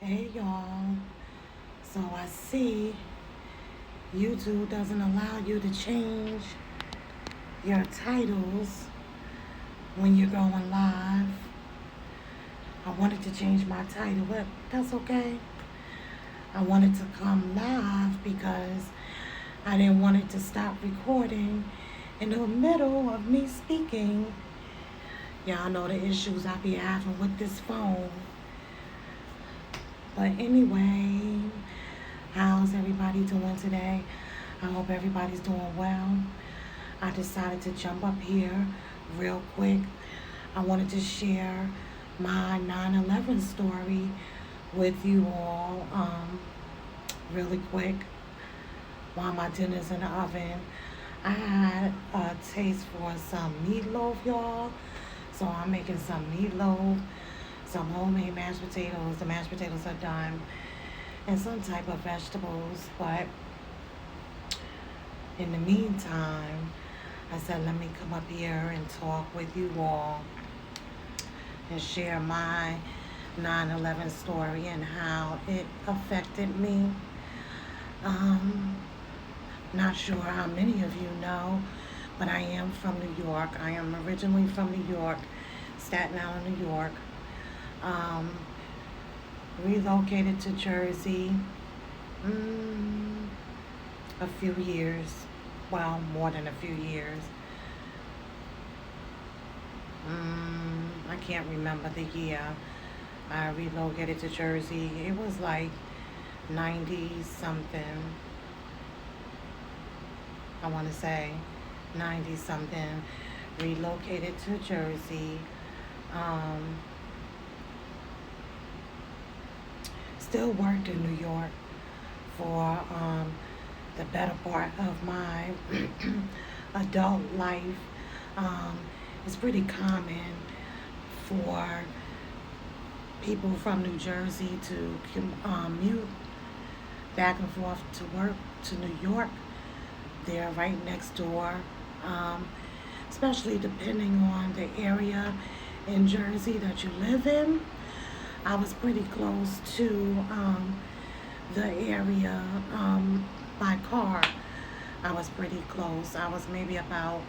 Hey y'all. So I see YouTube doesn't allow you to change your titles when you're going live. I wanted to change my title, but that's okay. I wanted to come live because I didn't want it to stop recording in the middle of me speaking. Y'all know the issues I be having with this phone. But anyway, how's everybody doing today? I hope everybody's doing well. I decided to jump up here real quick. I wanted to share my 9/11 story with you all really quick while my dinner's in the oven. I had a taste for some meatloaf, y'all. So I'm making some meatloaf, some homemade mashed potatoes. The mashed potatoes are done, and some type of vegetables. But in the meantime, I said, let me come up here and talk with you all and share my 9/11 story and how it affected me. Um, Not sure how many of you know, but I am from New York. I am originally from New York, Staten Island, New York. Um, Relocated to Jersey mm, a few years, well, more than a few years. I can't remember the year I relocated to Jersey. It was like 90 something, I want to say 90 something. Relocated to Jersey. Um, Still worked in New York for the better part of my adult life. Um, it's pretty common for people from New Jersey to commute back and forth to work to New York. They're right next door, um, especially depending on the area in Jersey that you live in. I was pretty close to the area by car. I was pretty close. I was maybe about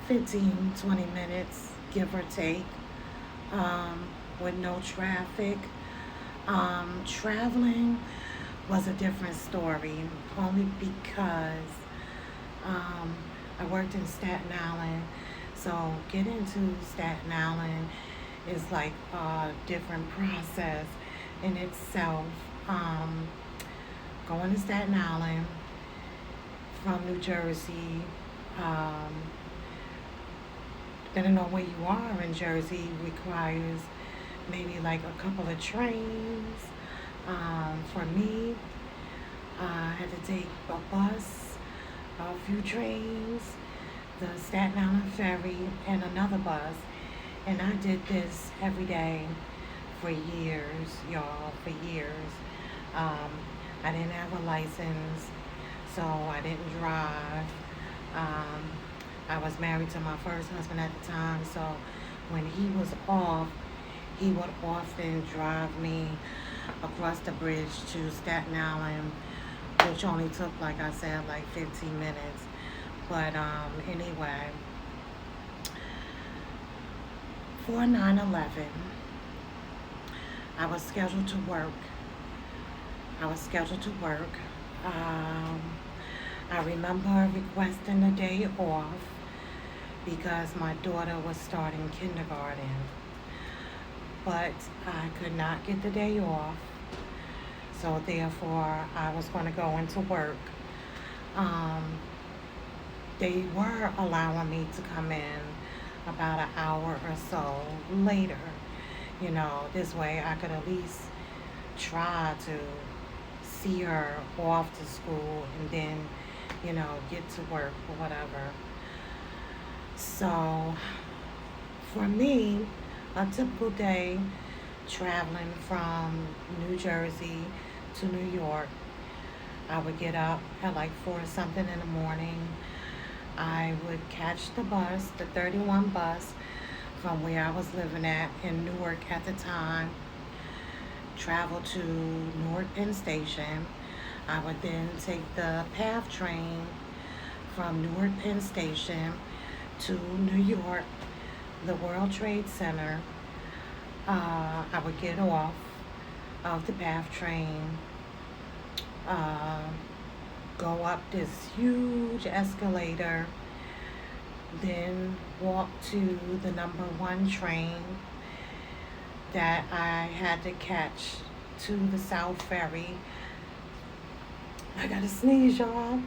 15, 20 minutes, give or take, um, with no traffic. Traveling was a different story, only because um, I worked in Staten Island. So getting to Staten Island is like a different process in itself. Um, Going to Staten Island from New Jersey, um, depending on where you are in Jersey, requires maybe like a couple of trains. For me, I had to take a bus, a few trains, the Staten Island ferry, and another bus. And I did this every day for years, y'all, for years. Um, I didn't have a license, so I didn't drive. Um, I was married to my first husband at the time, so when he was off, he would often drive me across the bridge to Staten Island, which only took, like I said, like 15 minutes. But anyway, for 9/11, I was scheduled to work. I was scheduled to work. Um, I remember requesting a day off because my daughter was starting kindergarten, but I could not get the day off, so therefore I was going to go into work. Um, they were allowing me to come in about an hour or so later. This way I could at least try to see her off to school and then, get to work or whatever. So for me, a typical day traveling from New Jersey to New York, I would get up at like 4 something in the morning. I would catch the bus, the 31 bus, from where I was living at in Newark at the time, travel to Newark Penn Station. I would then take the PATH train from Newark Penn Station to New York, the World Trade Center. I would get off of the PATH train, uh, go up this huge escalator, then walk to the number one train that I had to catch to the South Ferry. I gotta sneeze, y'all.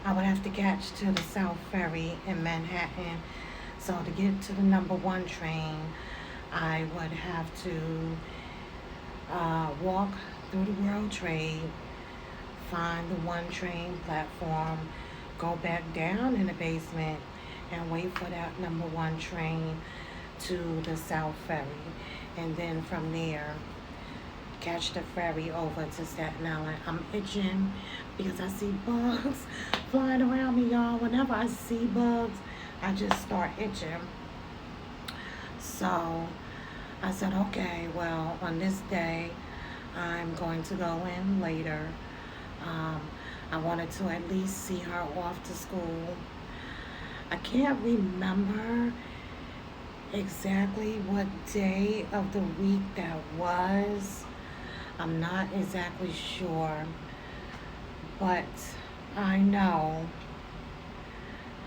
I would have to catch to the South Ferry in Manhattan. So to get to the number one train, I would have to walk through the World Trade, find the one train platform, go back down in the basement, and wait for that number one train to the South Ferry. And then from there, catch the ferry over to Staten Island. I'm itching because I see bugs flying around me, y'all. Whenever I see bugs, I just start itching. So I said, okay, well, on this day, I'm going to go in later. I wanted to at least see her off to school. I can't remember exactly what day of the week that was. I'm not exactly sure, but I know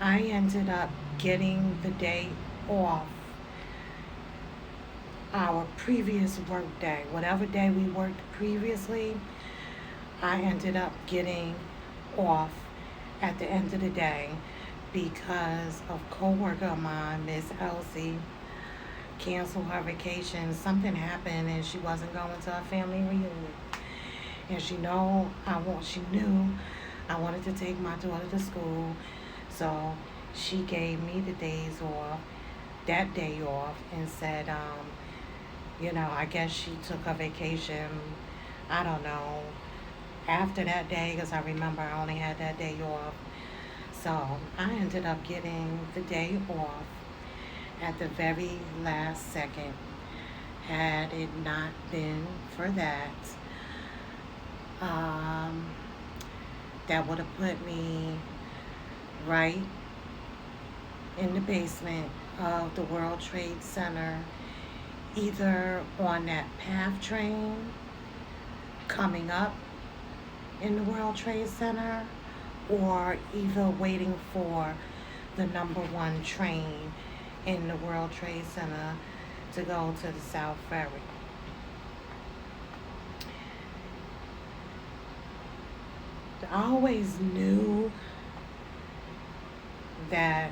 I ended up getting the day off our previous work day. Whatever day we worked previously, I ended up getting off at the end of the day because of coworker of mine, Miss Elsie, canceled her vacation. Something happened and she wasn't going to her family reunion. And she knew I wanted to take my daughter to school, so she gave me the days off, that day off, and said, I guess she took her vacation, I don't know, after that day, because I remember I only had that day off. So I ended up getting the day off at the very last second. Had it not been for that, that would have put me right in the basement of the World Trade Center, either on that PATH train coming up in the World Trade Center, or either waiting for the number one train in the World Trade Center to go to the South Ferry. I always knew that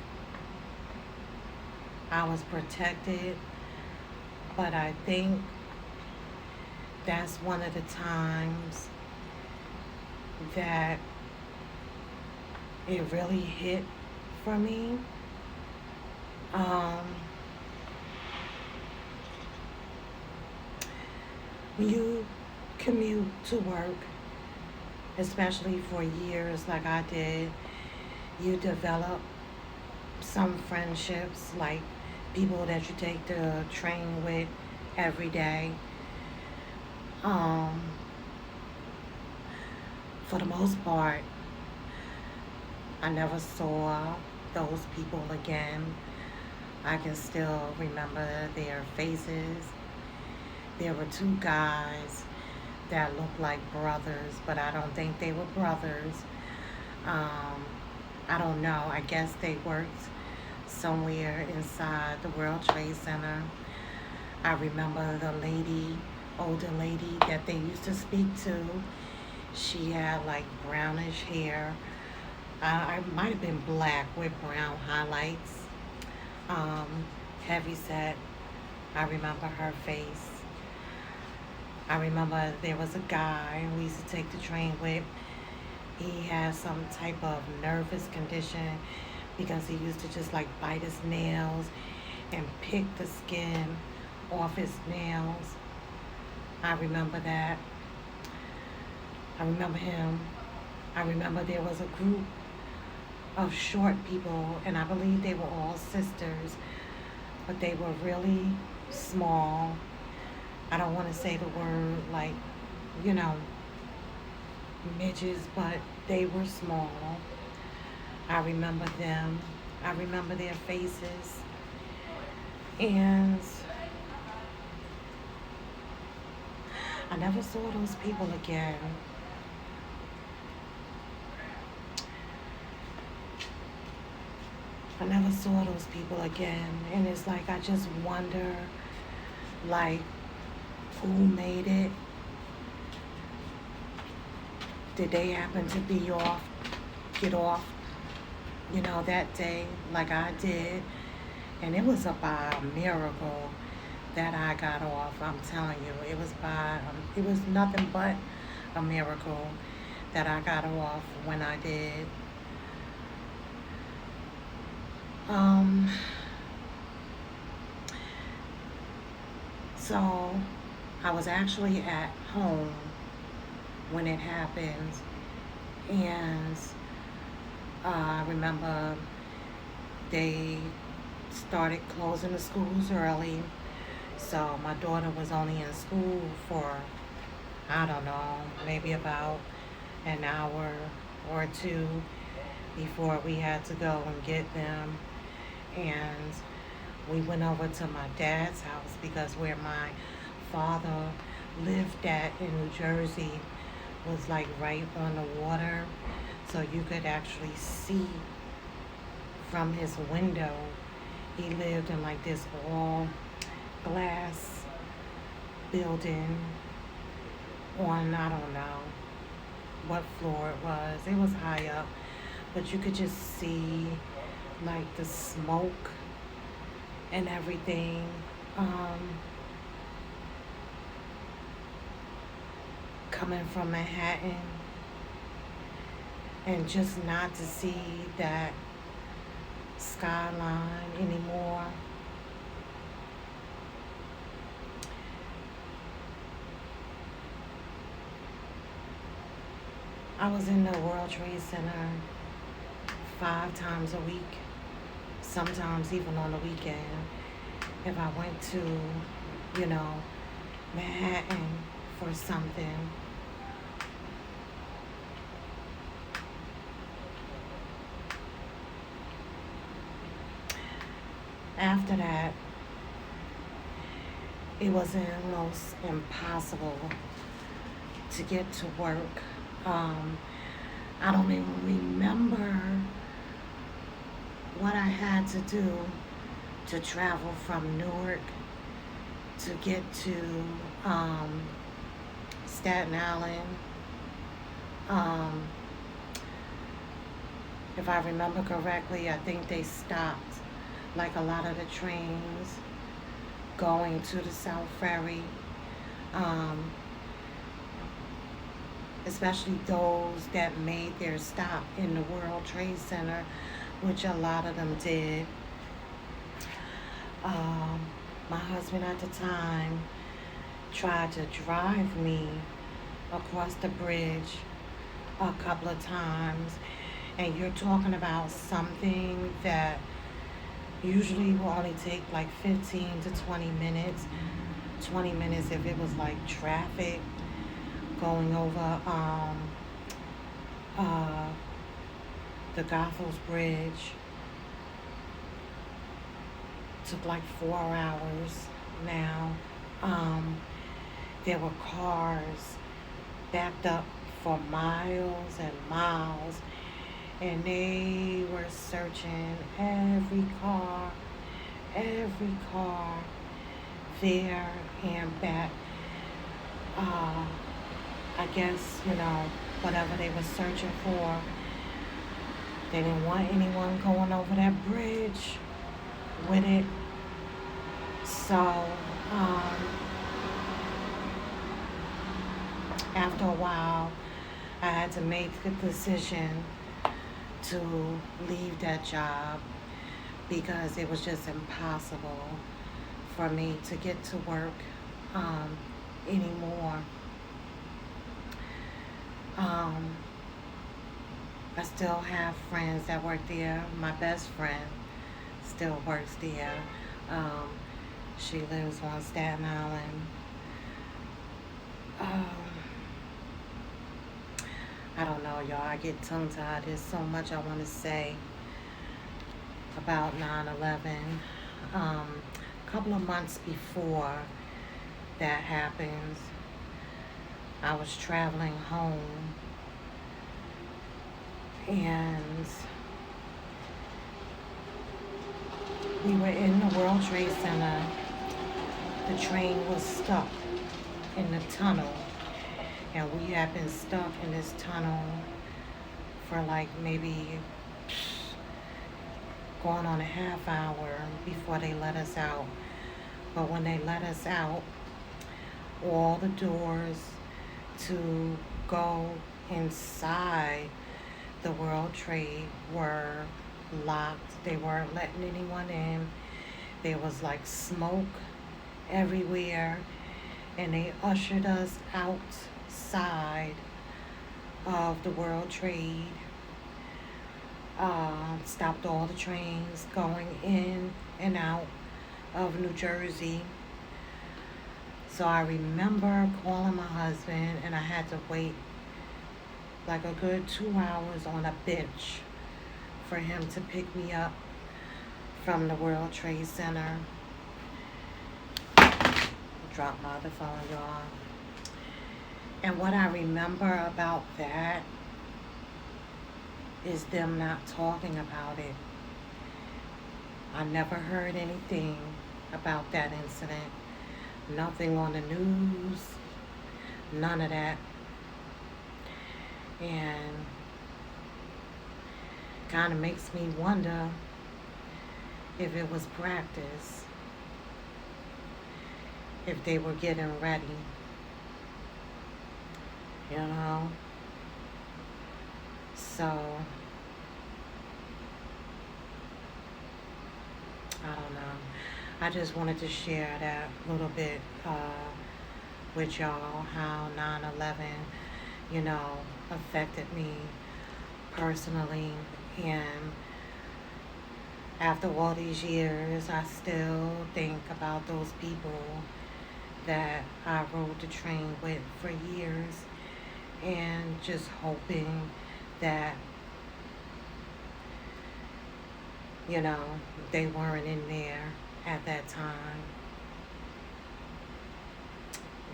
I was protected, but I think that's one of the times that it really hit for me. When you commute to work, especially for years like I did, you develop some friendships, like people that you take the train with every day. For the most part, I never saw those people again. I can still remember their faces. There were two guys that looked like brothers, but I don't think they were brothers. I don't know. I guess they worked somewhere inside the World Trade Center. I remember the older lady that they used to speak to. She had like brownish hair. I might have been black with brown highlights. Heavy set. I remember her face. I remember there was a guy we used to take the train with. He had some type of nervous condition because he used to just like bite his nails and pick the skin off his nails. I remember that. I remember him. I remember there was a group of short people, and I believe they were all sisters, but they were really small. I don't want to say the word like, you know, midgets, but they were small. I remember them. I remember their faces. And I never saw those people again. I never saw those people again. And it's like I just wonder like who made it? Did they happen to be off, get off, that day like I did? And it was by a miracle that I got off. I'm telling you, it was nothing but a miracle that I got off when I did. Um, so I was actually at home when it happened, and I remember they started closing the schools early. So my daughter was only in school for, I don't know, maybe about an hour or two before we had to go and get them. And we went over to my dad's house because where my father lived at in New Jersey was like right on the water. So you could actually see from his window. He lived in like this all glass building on, I don't know what floor it was. It was high up, but you could just see like the smoke and everything. Coming from Manhattan, and just not to see that skyline anymore. I was in the World Trade Center 5 times a week, sometimes even on the weekend. If I went to, you know, Manhattan for something. After that, it was almost impossible to get to work. Um, I don't even remember what I had to do to travel from Newark to get to Staten Island. Um, if I remember correctly, I think they stopped like a lot of the trains going to the South Ferry, um, especially those that made their stop in the World Trade Center, which a lot of them did. Um, my husband at the time tried to drive me across the bridge a couple of times, and you're talking about something that usually will only take like 15 to 20 minutes. 20 minutes if it was like traffic going over uh, the Goethals Bridge. Took like 4 hours now. There were cars backed up for miles and miles, and they were searching every car there and back. I guess, whatever they were searching for, they didn't want anyone going over that bridge with it. So, after a while, I had to make the decision to leave that job because it was just impossible for me to get to work anymore. Um, I still have friends that work there. My best friend still works there. Um, she lives on Staten Island. y'all. I get tongue tied. There's so much I want to say about 9/11. A couple of months before that happened, I was traveling home and we were in the World Trade Center. The train was stuck in the tunnel, and we had been stuck in this tunnel for like maybe going on a half hour before they let us out. But when they let us out, all the doors to go inside the World Trade were locked. They weren't letting anyone in. There was like smoke everywhere, and they ushered us outside of the World Trade. Stopped all the trains going in and out of New Jersey. So I remember calling my husband, and I had to wait like a good 2 hours on a bench for him to pick me up from the World Trade Center. Dropped my other phone, y'all. And what I remember about that is them not talking about it. I never heard anything about that incident. Nothing on the news. None of that. And kind of makes me wonder if it was practice. If they were getting ready. You know? So, I don't know. I just wanted to share that little bit with y'all, how 9/11, affected me personally. And after all these years, I still think about those people that I rode the train with for years, and just hoping that, they weren't in there at that time.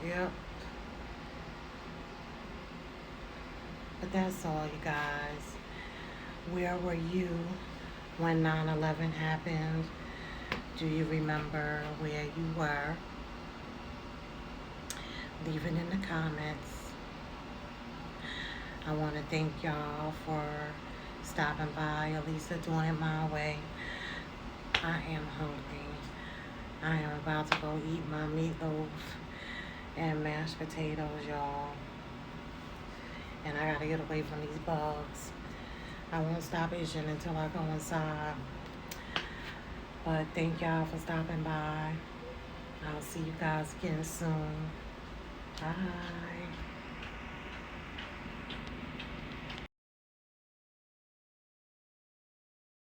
Yep. But that's all, you guys. Where were you when 9/11 happened? Do you remember where you were? Leave it in the comments. I want to thank y'all for stopping by. Alisa doing it my way. I am hungry. I am about to go eat my meatloaf and mashed potatoes, y'all. And I gotta get away from these bugs. I won't stop itching until I go inside. But thank y'all for stopping by. I'll see you guys again soon. Bye.